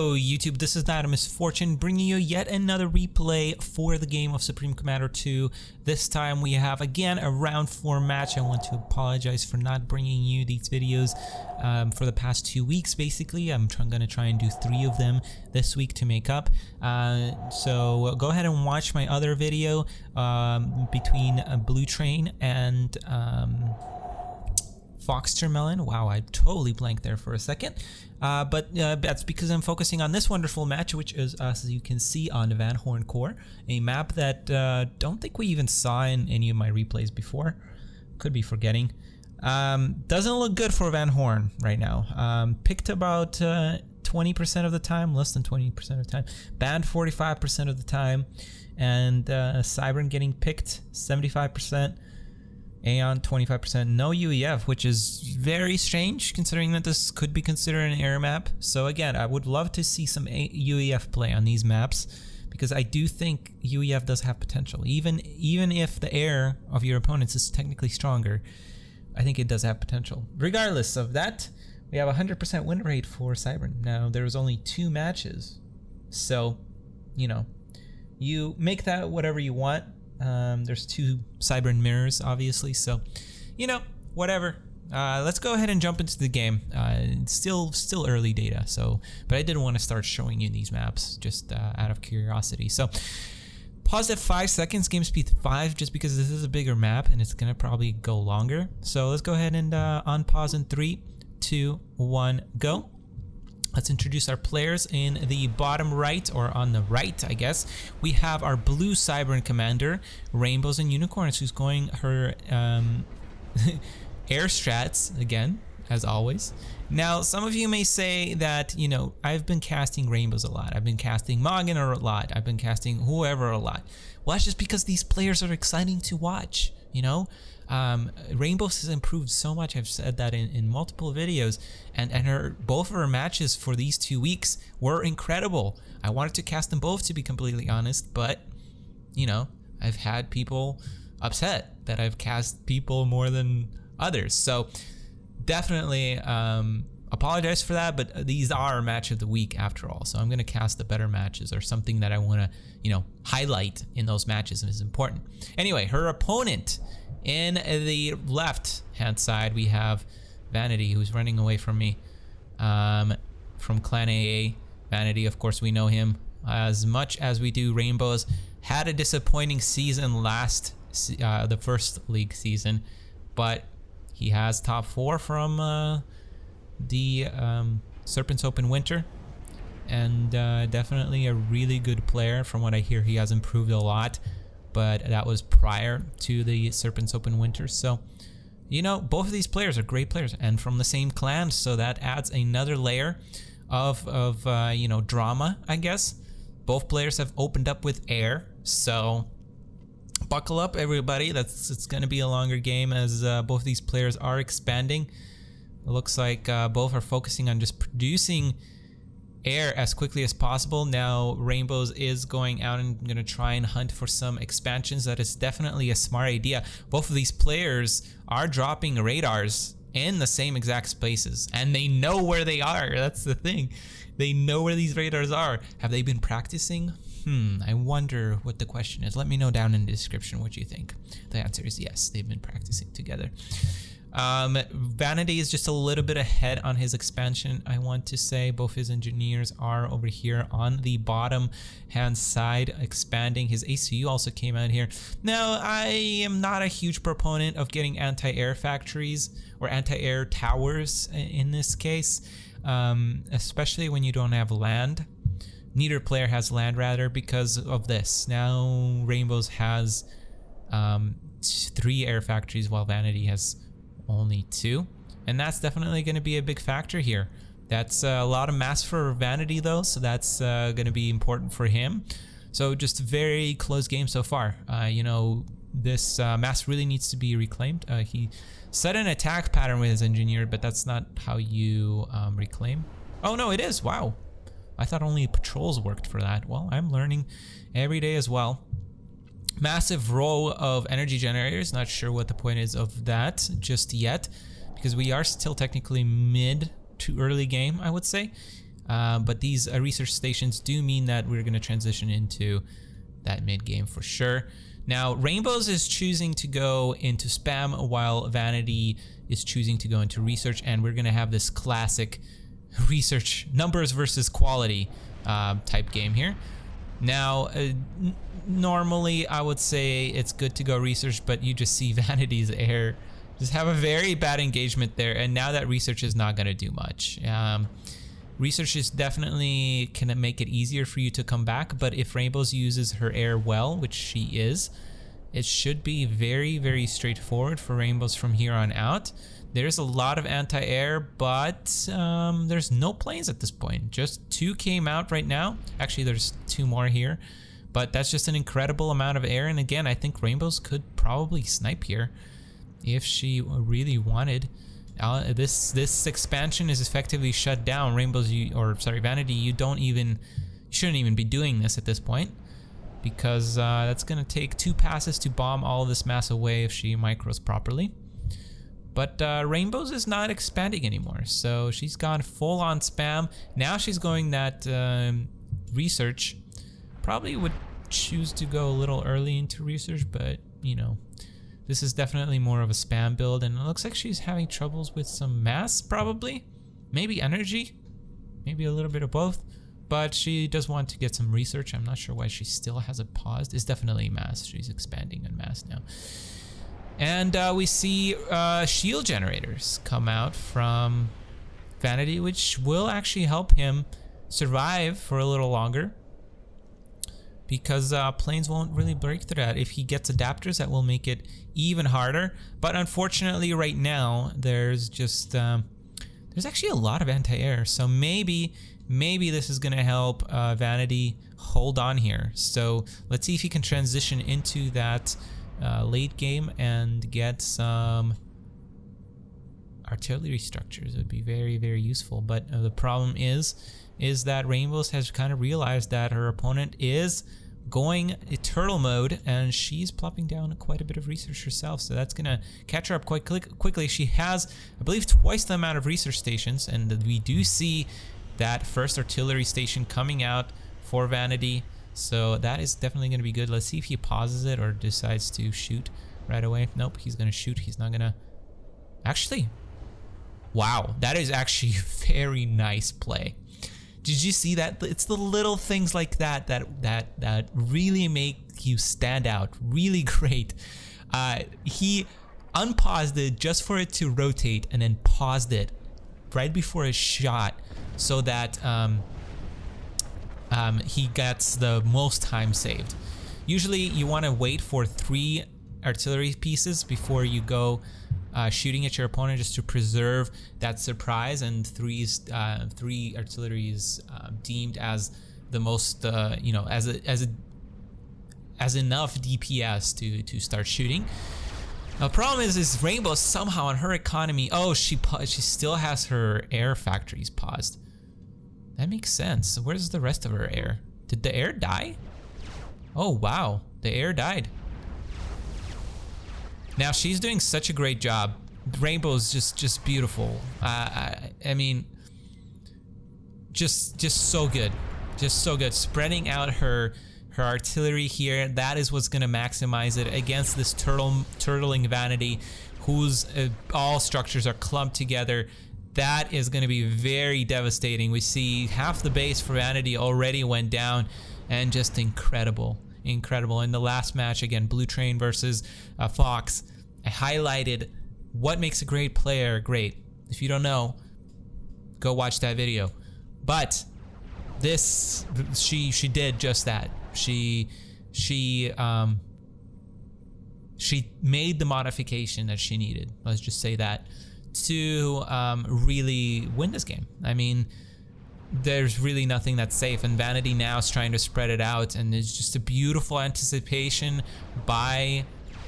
Hello YouTube, this is Not a Misfortune, bringing you yet another replay for the game of Supreme Commander 2. This time we have again a round 4 match. I want to apologize for not bringing you these videos for the past 2 weeks basically. I'm going to try and do 3 of them this week to make up. So go ahead and watch my other video between Bluetrain and Foxtermelon. Wow, I totally blanked there for a second. But that's because I'm focusing on this wonderful match, which is, as you can see, on the Horne Core, a map that don't think we even saw in any of my replays before. Could be forgetting. Doesn't look good for Van Horn right now. Picked about 20% of the time, less than 20% of the time. Banned 45% of the time. And Cybern getting picked 75%. Aeon 25%, no UEF, which is very strange considering that this could be considered an air map. So again, I would love to see some UEF play on these maps because I do think UEF does have potential. Even if the air of your opponents is technically stronger, I think it does have potential. Regardless of that, we have a 100% win rate for Cybern. Now, there's only 2 matches, so, you know, you make that whatever you want. There's 2 Cybern mirrors, obviously, so, you know, whatever. Let's go ahead and jump into the game. It's still early data, so, but I did want to start showing you these maps just out of curiosity. So, pause at 5 seconds, game speed 5, just because this is a bigger map and it's gonna probably go longer. So let's go ahead and unpause in 3, 2, 1, go. Let's introduce our players. In the bottom right, or on the right, I guess, we have our blue Cybern commander, Rainbows and Unicorns, who's going her air strats again, as always. Now, some of you may say that, you know, I've been casting Rainbows a lot. I've been casting Mogin a lot. I've been casting whoever a lot. Well, that's just because these players are exciting to watch, you know? Rainbows has improved so much. I've said that in multiple videos, and both of her matches for these 2 weeks were incredible. I wanted to cast them both, to be completely honest, but you know, I've had people upset that I've cast people more than others, so definitely apologize for that, but these are match of the week after all, so I'm gonna cast the better matches, or something that I want to, you know, highlight in those matches is important. Anyway, her opponent in the left hand side, we have Vanady, who's running away from me, from Clan AA. Vanady, of course, we know him as much as we do Rainbows. Had a disappointing season the first league season, but he has top 4 from the Serpents Open Winter, and definitely a really good player. From what I hear, he has improved a lot, but that was prior to the Serpents Open Winter. So, you know, both of these players are great players and from the same clan, so that adds another layer of you know, drama, I guess. Both players have opened up with air, so buckle up, everybody. It's going to be a longer game as both of these players are expanding. It looks like both are focusing on just producing air as quickly as possible. Now Rainbows is going out and gonna try and hunt for some expansions. That is definitely a smart idea. Both of these players are dropping radars in the same exact spaces, and they know where they are. That's the thing, they know where these radars are. Have they been practicing? I wonder what the question is. Let me know down in the description what you think. The answer is yes, they've been practicing together. Vanady is just a little bit ahead on his expansion, I want to say. Both his engineers are over here on the bottom hand side expanding. His ACU also came out here. Now, I am not a huge proponent of getting anti-air factories or anti-air towers in this case, especially when you don't have land. Neither player has land, rather, because of this. Now Rainbows has 3 air factories while Vanady has only 2, and that's definitely going to be a big factor here. That's a lot of mass for Vanady though, so that's going to be important for him. So just a very close game so far. You know, this mass really needs to be reclaimed. He set an attack pattern with his engineer, but that's not how you reclaim. Oh no, it is. Wow, I thought only patrols worked for that. Well, I'm learning every day as well. Massive row of energy generators. Not sure what the point is of that just yet, because we are still technically mid to early game, I would say. But these research stations do mean that we're going to transition into that mid game for sure. Now, Rainbows is choosing to go into spam while Vanady is choosing to go into research, and we're going to have this classic research numbers versus quality type game here. Now, normally I would say it's good to go research, but you just see Vanady's air just have a very bad engagement there, and now that research is not going to do much. Research is definitely can make it easier for you to come back, but if Rainbows uses her air well, which she is, it should be very, very straightforward for Rainbows from here on out. There's a lot of anti-air, but there's no planes at this point. Just 2 came out right now. Actually, there's 2 more here, but that's just an incredible amount of air. And again, I think Rainbows could probably snipe here if she really wanted. This expansion is effectively shut down. Rainbows, Vanady, you shouldn't even be doing this at this point, because that's gonna take 2 passes to bomb all of this mass away if she micros properly. But Rainbows is not expanding anymore, so she's gone full on spam. Now she's going that research. Probably would choose to go a little early into research, but you know, this is definitely more of a spam build, and it looks like she's having troubles with some mass, probably. Maybe energy, maybe a little bit of both, but she does want to get some research. I'm not sure why she still has it paused. It's definitely mass. She's expanding in mass now. And we see shield generators come out from Vanady, which will actually help him survive for a little longer, because planes won't really break through that. If he gets adapters, that will make it even harder. But unfortunately, right now, there's just there's actually a lot of anti-air. So maybe this is gonna help Vanady hold on here. So let's see if he can transition into that late game and get some artillery structures. It would be very, very useful. But the problem is that Rainbows has kind of realized that her opponent is going turtle mode, and she's plopping down quite a bit of research herself, so that's gonna catch her up quite quickly. She has, I believe, twice the amount of research stations, and we do see that first artillery station coming out for Vanady, so that is definitely going to be good. Let's see if he pauses it or decides to shoot right away. Nope, he's going to shoot. He's not going to... Actually, wow, that is actually a very nice play. Did you see that? It's the little things like that really make you stand out. Really great. He unpaused it just for it to rotate, and then paused it right before his shot, so that he gets the most time saved. Usually you want to wait for 3 artillery pieces before you go shooting at your opponent, just to preserve that surprise, and 3 artillery is deemed as the most you know, as enough DPS to start shooting. The problem is Rainbow somehow on her economy, oh, she still has her air factories paused. That makes sense. Where's the rest of her air? Did the air die? Oh wow, the air died. Now she's doing such a great job. Rainbow's just beautiful. I mean, just so good, just so good. Spreading out her artillery here, that is what's gonna maximize it against this turtling Vanady, whose all structures are clumped together. That is going to be very devastating. We see half the base for Vanady already went down, and just incredible. In the last match, again, Bluetrain versus Fox, I highlighted what makes a great player great. If you don't know, go watch that video. But this, she did just that. She made the modification that she needed. Let's just say that, to really win this game. I mean, there's really nothing that's safe, and Vanady now is trying to spread it out, and it's just a beautiful anticipation by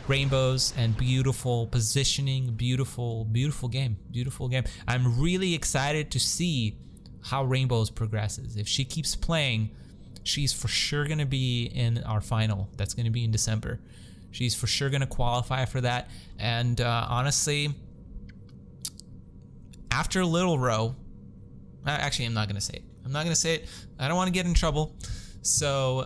Rainbows and beautiful positioning. Beautiful game. I'm really excited to see how Rainbows progresses. If she keeps playing, she's for sure gonna be in our final. That's gonna be in December. She's for sure gonna qualify for that, and honestly, after Little Row, actually I'm not gonna say it. I'm not gonna say it. I don't want to get in trouble. So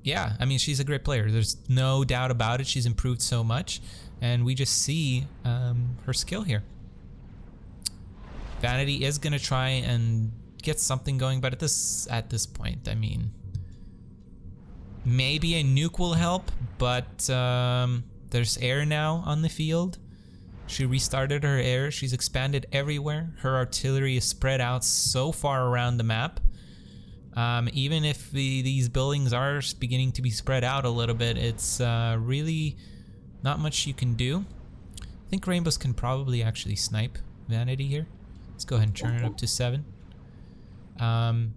yeah, I mean, she's a great player. There's no doubt about it. She's improved so much, and we just see her skill here. Vanady is gonna try and get something going, but at this point, I mean, maybe a nuke will help, but there's air now on the field. She restarted her air. She's expanded everywhere. Her artillery is spread out so far around the map. Even if these buildings are beginning to be spread out a little bit, it's really not much you can do. I think Rainbows can probably actually snipe Vanady here. Let's go ahead and turn it up to 7. And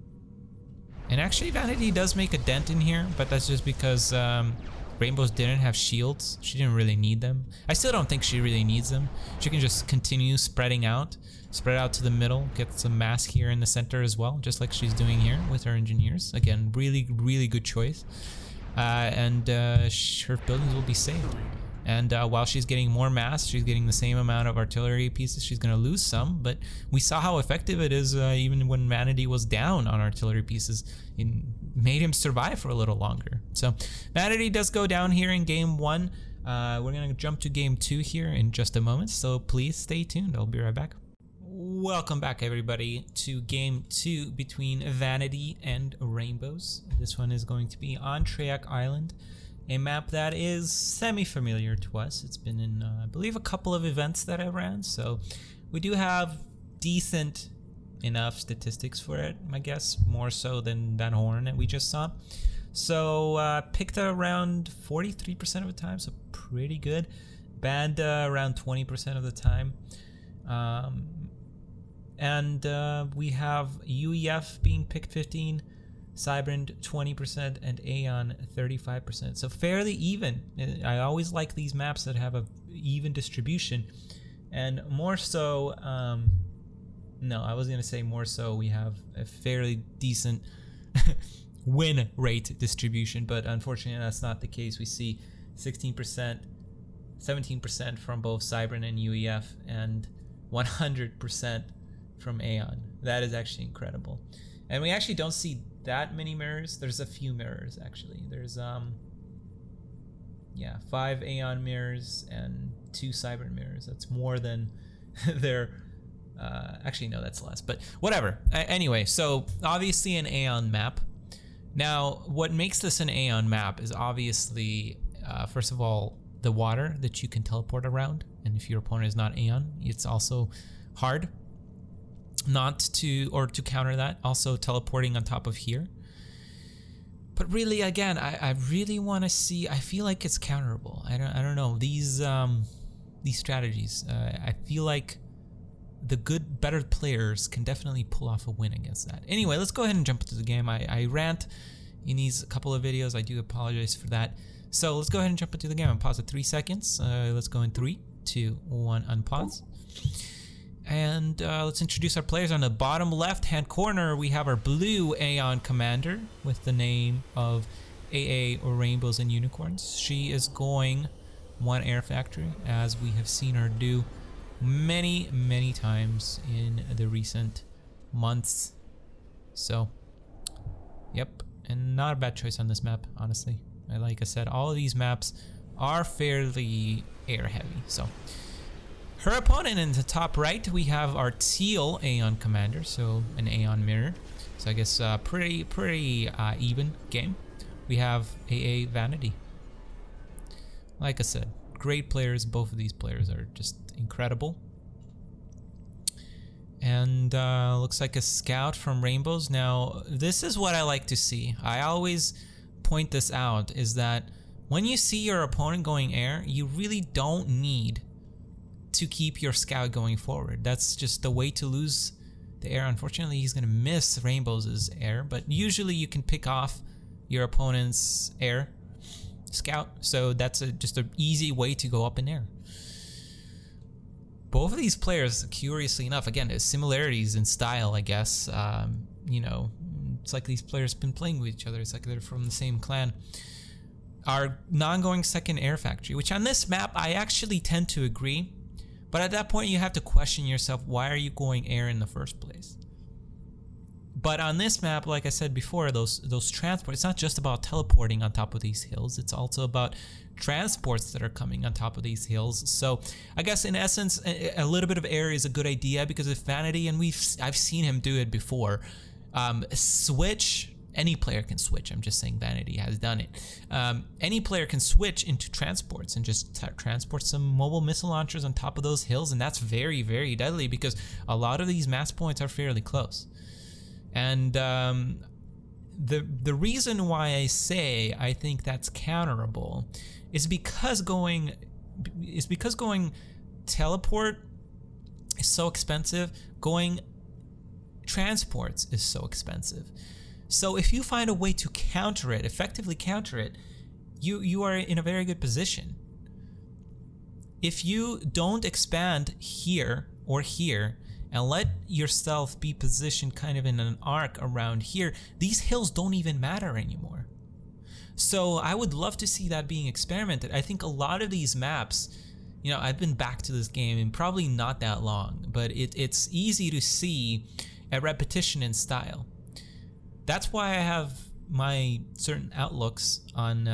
actually Vanady does make a dent in here, but that's just because Rainbows didn't have shields. She didn't really need them. I still don't think she really needs them. She can just continue spreading out. Spread out to the middle, get some mass here in the center as well, just like she's doing here with her engineers. Again, really, really good choice. And her buildings will be saved. And while she's getting more mass, she's getting the same amount of artillery pieces. She's going to lose some, but we saw how effective it is even when Vanady was down on artillery pieces. It made him survive for a little longer. So Vanady does go down here in game 1. We're going to jump to game 2 here in just a moment, so please stay tuned. I'll be right back. Welcome back, everybody, to game 2 between Vanady and Rainbows. This one is going to be on Treallach Island, a map that is semi-familiar to us. It's been in, I believe, a couple of events that I ran, so we do have decent enough statistics for it, I guess, more so than Horne that we just saw. So picked around 43% of the time, so pretty good. Banned around 20% of the time. And we have UEF being picked 15, Cybrand 20%, and Aeon 35%. So fairly even. I always like these maps that have a even distribution. And more so, no, I was going to say more so we have a fairly decent win rate distribution, but unfortunately that's not the case. We see 16%, 17% from both Cybrand and UEF, and 100% from Aeon. That is actually incredible. And we actually don't see that many mirrors. There's a few mirrors actually. There's 5 Aeon mirrors and 2 Cybrand mirrors. That's more than their actually no, that's less, but whatever. Anyway, so obviously an Aeon map. Now what makes this an Aeon map is obviously first of all the water that you can teleport around, and if your opponent is not Aeon, it's also hard not to, or to counter that, also teleporting on top of here. But really, again, I really want to see, I feel like it's counterable. I don't know, these strategies, I feel like the better players can definitely pull off a win against that. Anyway, let's go ahead and jump into the game. I rant in these couple of videos. I do apologize for that. So let's go ahead and jump into the game. I'll pause at 3 seconds. Let's go in 3, 2, 1, unpause. And let's introduce our players. On the bottom left-hand corner, we have our blue Aeon commander with the name of AA, or Rainbows and Unicorns. She is going 1 air factory, as we have seen her do many, many times in the recent months. So, yep, and not a bad choice on this map, honestly. Like I said, all of these maps are fairly air heavy. So, her opponent in the top right, we have our teal Aeon commander, so an Aeon mirror. So I guess pretty even game. We have AA Vanady. Like I said, great players. Both of these players are just incredible. And looks like a scout from Rainbows. Now, this is what I like to see. I always point this out, is that when you see your opponent going air, you really don't need to keep your scout going forward. That's just the way to lose the air. Unfortunately, he's going to miss Rainbows' air, but usually you can pick off your opponent's air scout. So that's just an easy way to go up in air. Both of these players, curiously enough, again, similarities in style, I guess. You know, it's like these players have been playing with each other. It's like they're from the same clan. Are non-going second air factory, which on this map, I actually tend to agree. But at that point, you have to question yourself, why are you going air in the first place? But on this map, like I said before, those transports, it's not just about teleporting on top of these hills. It's also about transports that are coming on top of these hills. So I guess in essence, a little bit of air is a good idea, because if Vanady, and I've seen him do it before, switch. Any player can switch. I'm just saying Vanady has done it. Any player can switch into transports and just transport some mobile missile launchers on top of those hills, and that's very, very deadly, because a lot of these mass points are fairly close. And the reason why I say I think that's counterable is because going teleport is so expensive. Going transports is so expensive. So if you find a way to counter it, effectively counter it, you are in a very good position. If you don't expand here or here and let yourself be positioned kind of in an arc around here, these hills don't even matter anymore. So I would love to see that being experimented. I think a lot of these maps, you know, I've been back to this game and probably not that long, but it's easy to see a repetition in style. That's why I have my certain outlooks on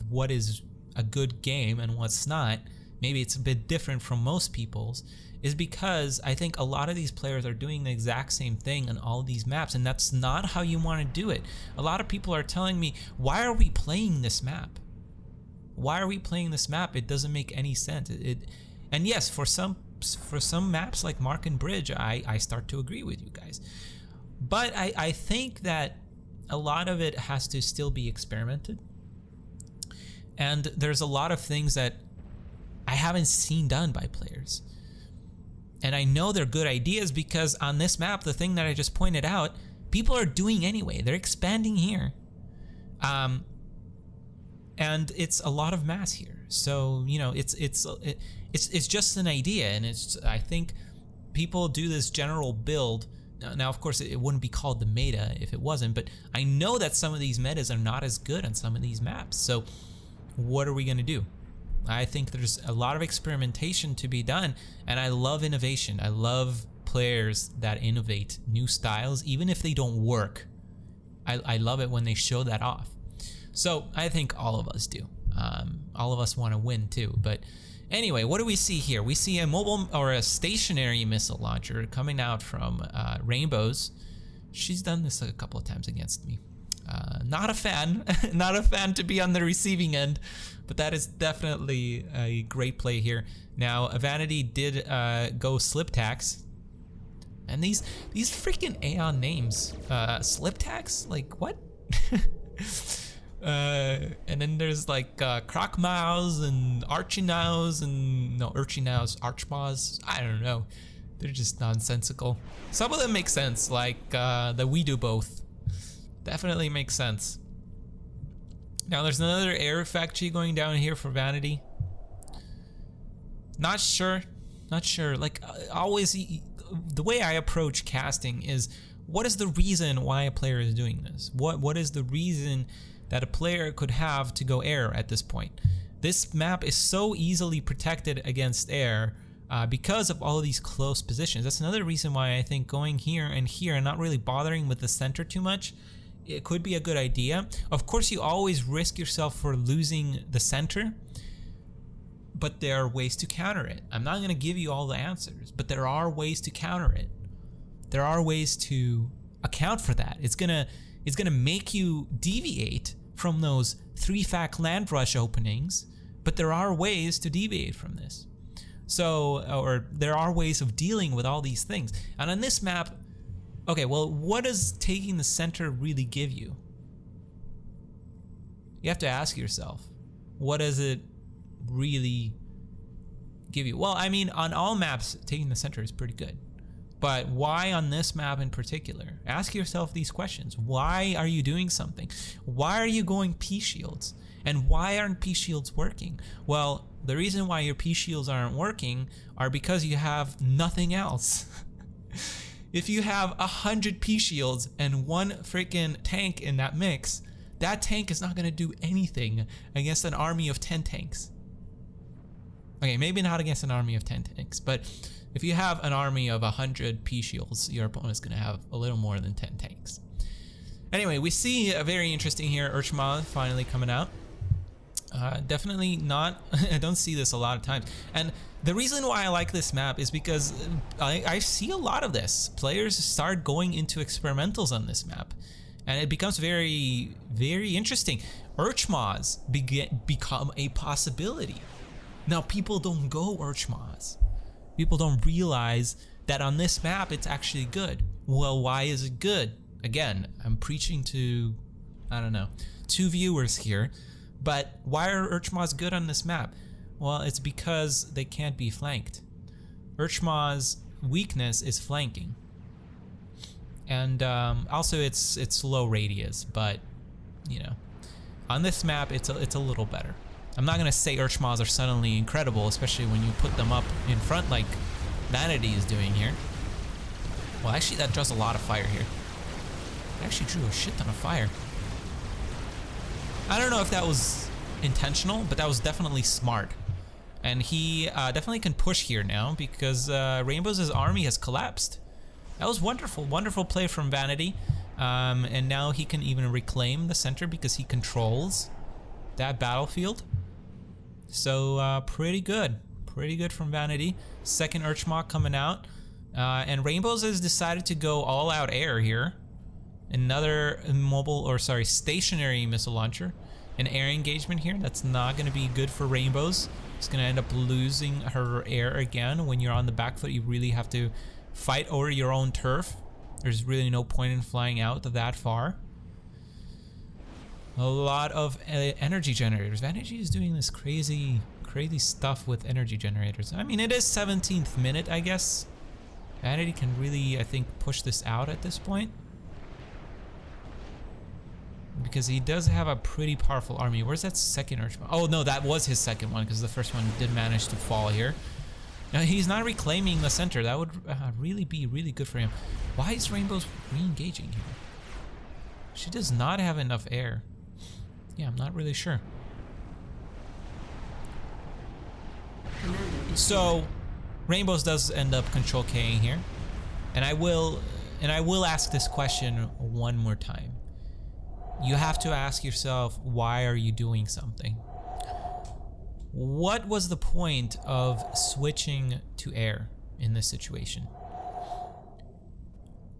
what is a good game and what's not. Maybe it's a bit different from most people's, is because I think a lot of these players are doing the exact same thing on all of these maps, and that's not how you want to do it. A lot of people are telling me, why are we playing this map? Why are we playing this map? It doesn't make any sense. And yes, for some maps like Mark and Bridge, I start to agree with you guys. But I think that a lot of it has to still be experimented. And there's a lot of things that I haven't seen done by players. And I know they're good ideas because on this map, the thing that I just pointed out, people are doing anyway. They're expanding here. And it's a lot of mass here. So, you know, it's just an idea, and I think people do this general build. Now, of course, it wouldn't be called the meta if it wasn't, but I know that some of these metas are not as good on some of these maps. So what are we going to do? I think there's a lot of experimentation to be done, and I love innovation. I love players that innovate new styles, even if they don't work. I love it when they show that off. So I think all of us do. All of us want to win too, but anyway, what do we see here? We see a mobile or a stationary missile launcher coming out from Rainbows. She's done this a couple of times against me. Not a fan, not a fan to be on the receiving end, but that is definitely a great play here. Now, Vanady did go slip tax, and these freaking Aeon names, slip tax, like what? And then there's like Crocmouse and Archinows and no Urchinows, Archmaws. I don't know. They're just nonsensical. Some of them make sense, like the We Do Both. Definitely makes sense. Now there's another air factory going down here for Vanady. Not sure. Like always, the way I approach casting is, what is the reason why a player is doing this? What is the reason that a player could have to go air at this point? This map is so easily protected against air because of all of these close positions. That's another reason why I think going here and not really bothering with the center too much, it could be a good idea. Of course, you always risk yourself for losing the center, but there are ways to counter it. I'm not going to give you all the answers, but there are ways to counter it. There are ways to account for that. It's gonna make you deviate from those 3-fac land rush openings, but there are ways to deviate from this. So, or there are ways of dealing with all these things. And on this map, okay, well, what does taking the center really give you? You have to ask yourself, what does it really give you? Well, I mean, on all maps, taking the center is pretty good. But why on this map in particular? Ask yourself these questions. Why are you doing something? Why are you going P shields? And why aren't P shields working? Well, the reason why your P shields aren't working are because you have nothing else. If you have 100 P shields and one freaking tank in that mix, that tank is not going to do anything against an army of 10 tanks. Okay, maybe not against an army of 10 tanks, but if you have an army of 100 P shields, your opponent's gonna have a little more than 10 tanks. Anyway, we see a very interesting here, Urchma finally coming out. Definitely not, I don't see this a lot of times. And the reason why I like this map is because I see a lot of this. Players start going into experimentals on this map, and it becomes very, very interesting. Urchmas become a possibility. Now, people don't go Urchmas. People don't realize that on this map it's actually good. Well, why is it good? Again, I'm preaching to, I don't know, 2 viewers here, but why are Urchmas good on this map? Well, it's because they can't be flanked. Urchma's weakness is flanking. And also it's low radius, but you know, on this map it's a little better. I'm not gonna say Urchmas are suddenly incredible, especially when you put them up in front like Vanady is doing here. Well, actually that draws a lot of fire here. It actually drew a shit ton of fire. I don't know if that was intentional, but that was definitely smart. And he definitely can push here now because Rainbow's army has collapsed. That was wonderful, wonderful play from Vanady. And now he can even reclaim the center because he controls that battlefield. So pretty good from Vanady. Second Urchma coming out. And Rainbows has decided to go all out air here. Another stationary missile launcher. An air engagement here. That's not going to be good for Rainbows. It's going to end up losing her air again. When you're on the back foot, you really have to fight over your own turf. There's really no point in flying out that far. A lot of energy generators. Vanady is doing this crazy stuff with energy generators. I mean, it is 17th minute, I guess. Vanady can really, I think, push this out at this point. Because he does have a pretty powerful army. Where's that second Urchma? Oh no, that was his second one because the first one did manage to fall here. Now he's not reclaiming the center. That would really be really good for him. Why is Rainbow's re-engaging here? She does not have enough air. Yeah, I'm not really sure. So Rainbow's does end up control K-ing here. And I will ask this question one more time. You have to ask yourself, why are you doing something? What was the point of switching to air in this situation?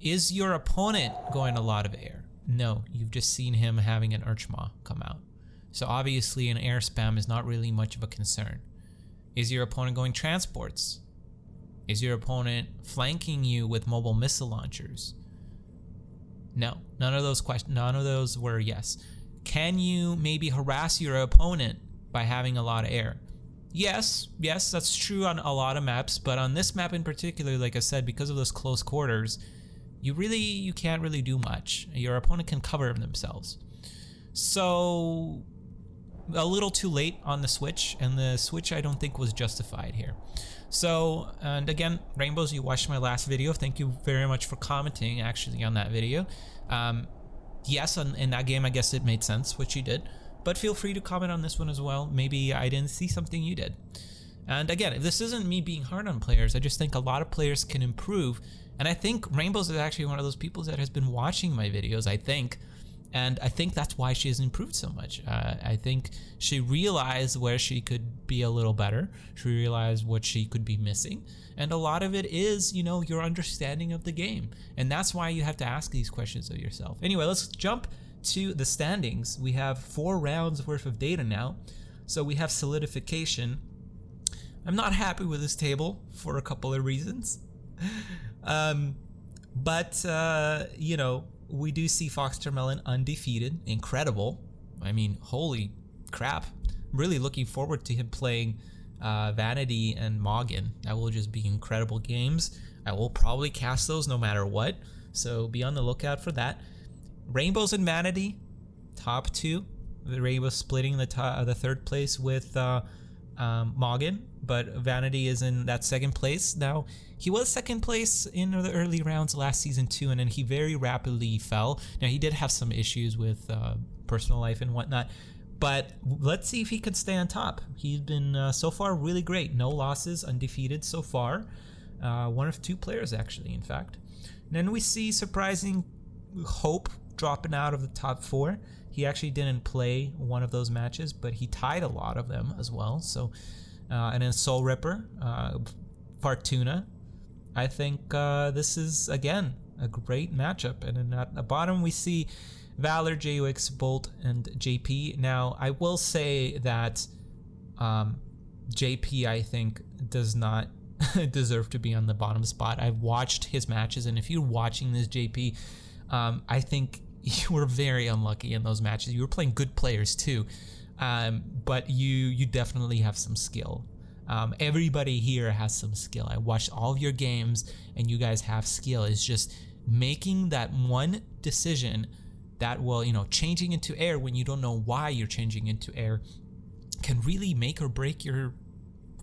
Is your opponent going a lot of air? No, you've just seen him having an Urchma come out. So obviously an air spam is not really much of a concern. Is your opponent going transports? Is your opponent flanking you with mobile missile launchers? No, none of those were yes. Can you maybe harass your opponent by having a lot of air? Yes, that's true on a lot of maps, but on this map in particular, like I said, because of those close quarters, you can't really do much. Your opponent can cover themselves. So a little too late on the switch, and the switch I don't think was justified here. So, and again, Rainbows, you watched my last video. Thank you very much for commenting actually on that video. Yes, in that game, I guess it made sense what you did, but feel free to comment on this one as well. Maybe I didn't see something you did. And again, this isn't me being hard on players. I just think a lot of players can improve. And I think Rainbows is actually one of those people that has been watching my videos, I think. And I think that's why she has improved so much. I think she realized where she could be a little better. She realized what she could be missing. And a lot of it is, you know, your understanding of the game. And that's why you have to ask these questions of yourself. Anyway, let's jump to the standings. We have 4 rounds worth of data now. So we have solidification. I'm not happy with this table for a couple of reasons. You know, we do see Foxtermelon undefeated. Incredible. I mean, holy crap. I'm really looking forward to him playing Vanady and Moggen. That will just be incredible games. I will probably cast those no matter what. So be on the lookout for that. Rainbows and Vanady, top 2. The Rainbow splitting the 3rd place with Moggen, but Vanady is in that 2nd place. Now, he was 2nd place in the early rounds last season too, and then he very rapidly fell. Now, he did have some issues with personal life and whatnot, But let's see if he can stay on top. He's been so far really great. No losses, undefeated so far. One of 2 players actually, in fact. And then we see surprising Hope dropping out of the top 4. He actually didn't play one of those matches, but he tied a lot of them as well. So, and then Soul Ripper, Fortuna. I think this is, again, a great matchup. And then at the bottom we see Valor, JUX, Bolt, and JP. Now, I will say that JP, I think, does not deserve to be on the bottom spot. I've watched his matches, and if you're watching this, JP, I think you were very unlucky in those matches. You were playing good players too, but you definitely have some skill. Everybody here has some skill. I watched all of your games, and you guys have skill. It's just making that one decision that will, changing into air when you don't know why you're changing into air can really make or break your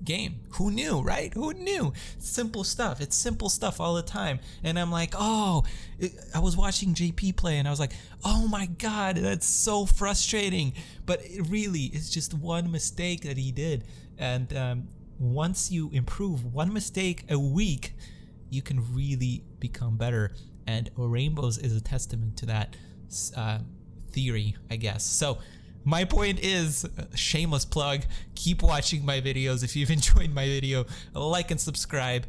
game. Who knew, right? Who knew? Simple stuff. It's simple stuff all the time. And I'm like, I was watching JP play and I was like, oh my God, that's so frustrating. But it really is just one mistake that he did. And once you improve one mistake a week, you can really become better. And Rainbows is a testament to that theory, I guess. So my point is, shameless plug, keep watching my videos. If you've enjoyed my video, like and subscribe,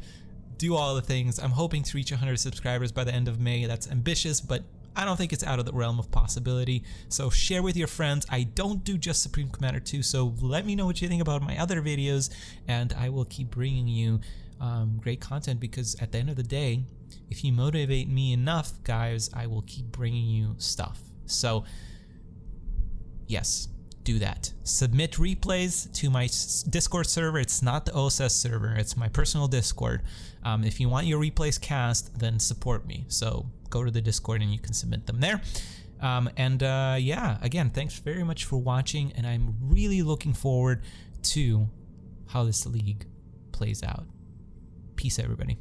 do all the things. I'm hoping to reach 100 subscribers by the end of May. That's ambitious, but I don't think it's out of the realm of possibility. So share with your friends. I don't do just Supreme Commander 2, so let me know what you think about my other videos, and I will keep bringing you great content, because at the end of the day, if you motivate me enough, guys, I will keep bringing you stuff. So yes, do that. Submit replays to my Discord server. It's not the OSS server. It's my personal Discord. If you want your replays cast, then support me. So go to the Discord and you can submit them there. Yeah, again, thanks very much for watching, and I'm really looking forward to how this league plays out. Peace, everybody.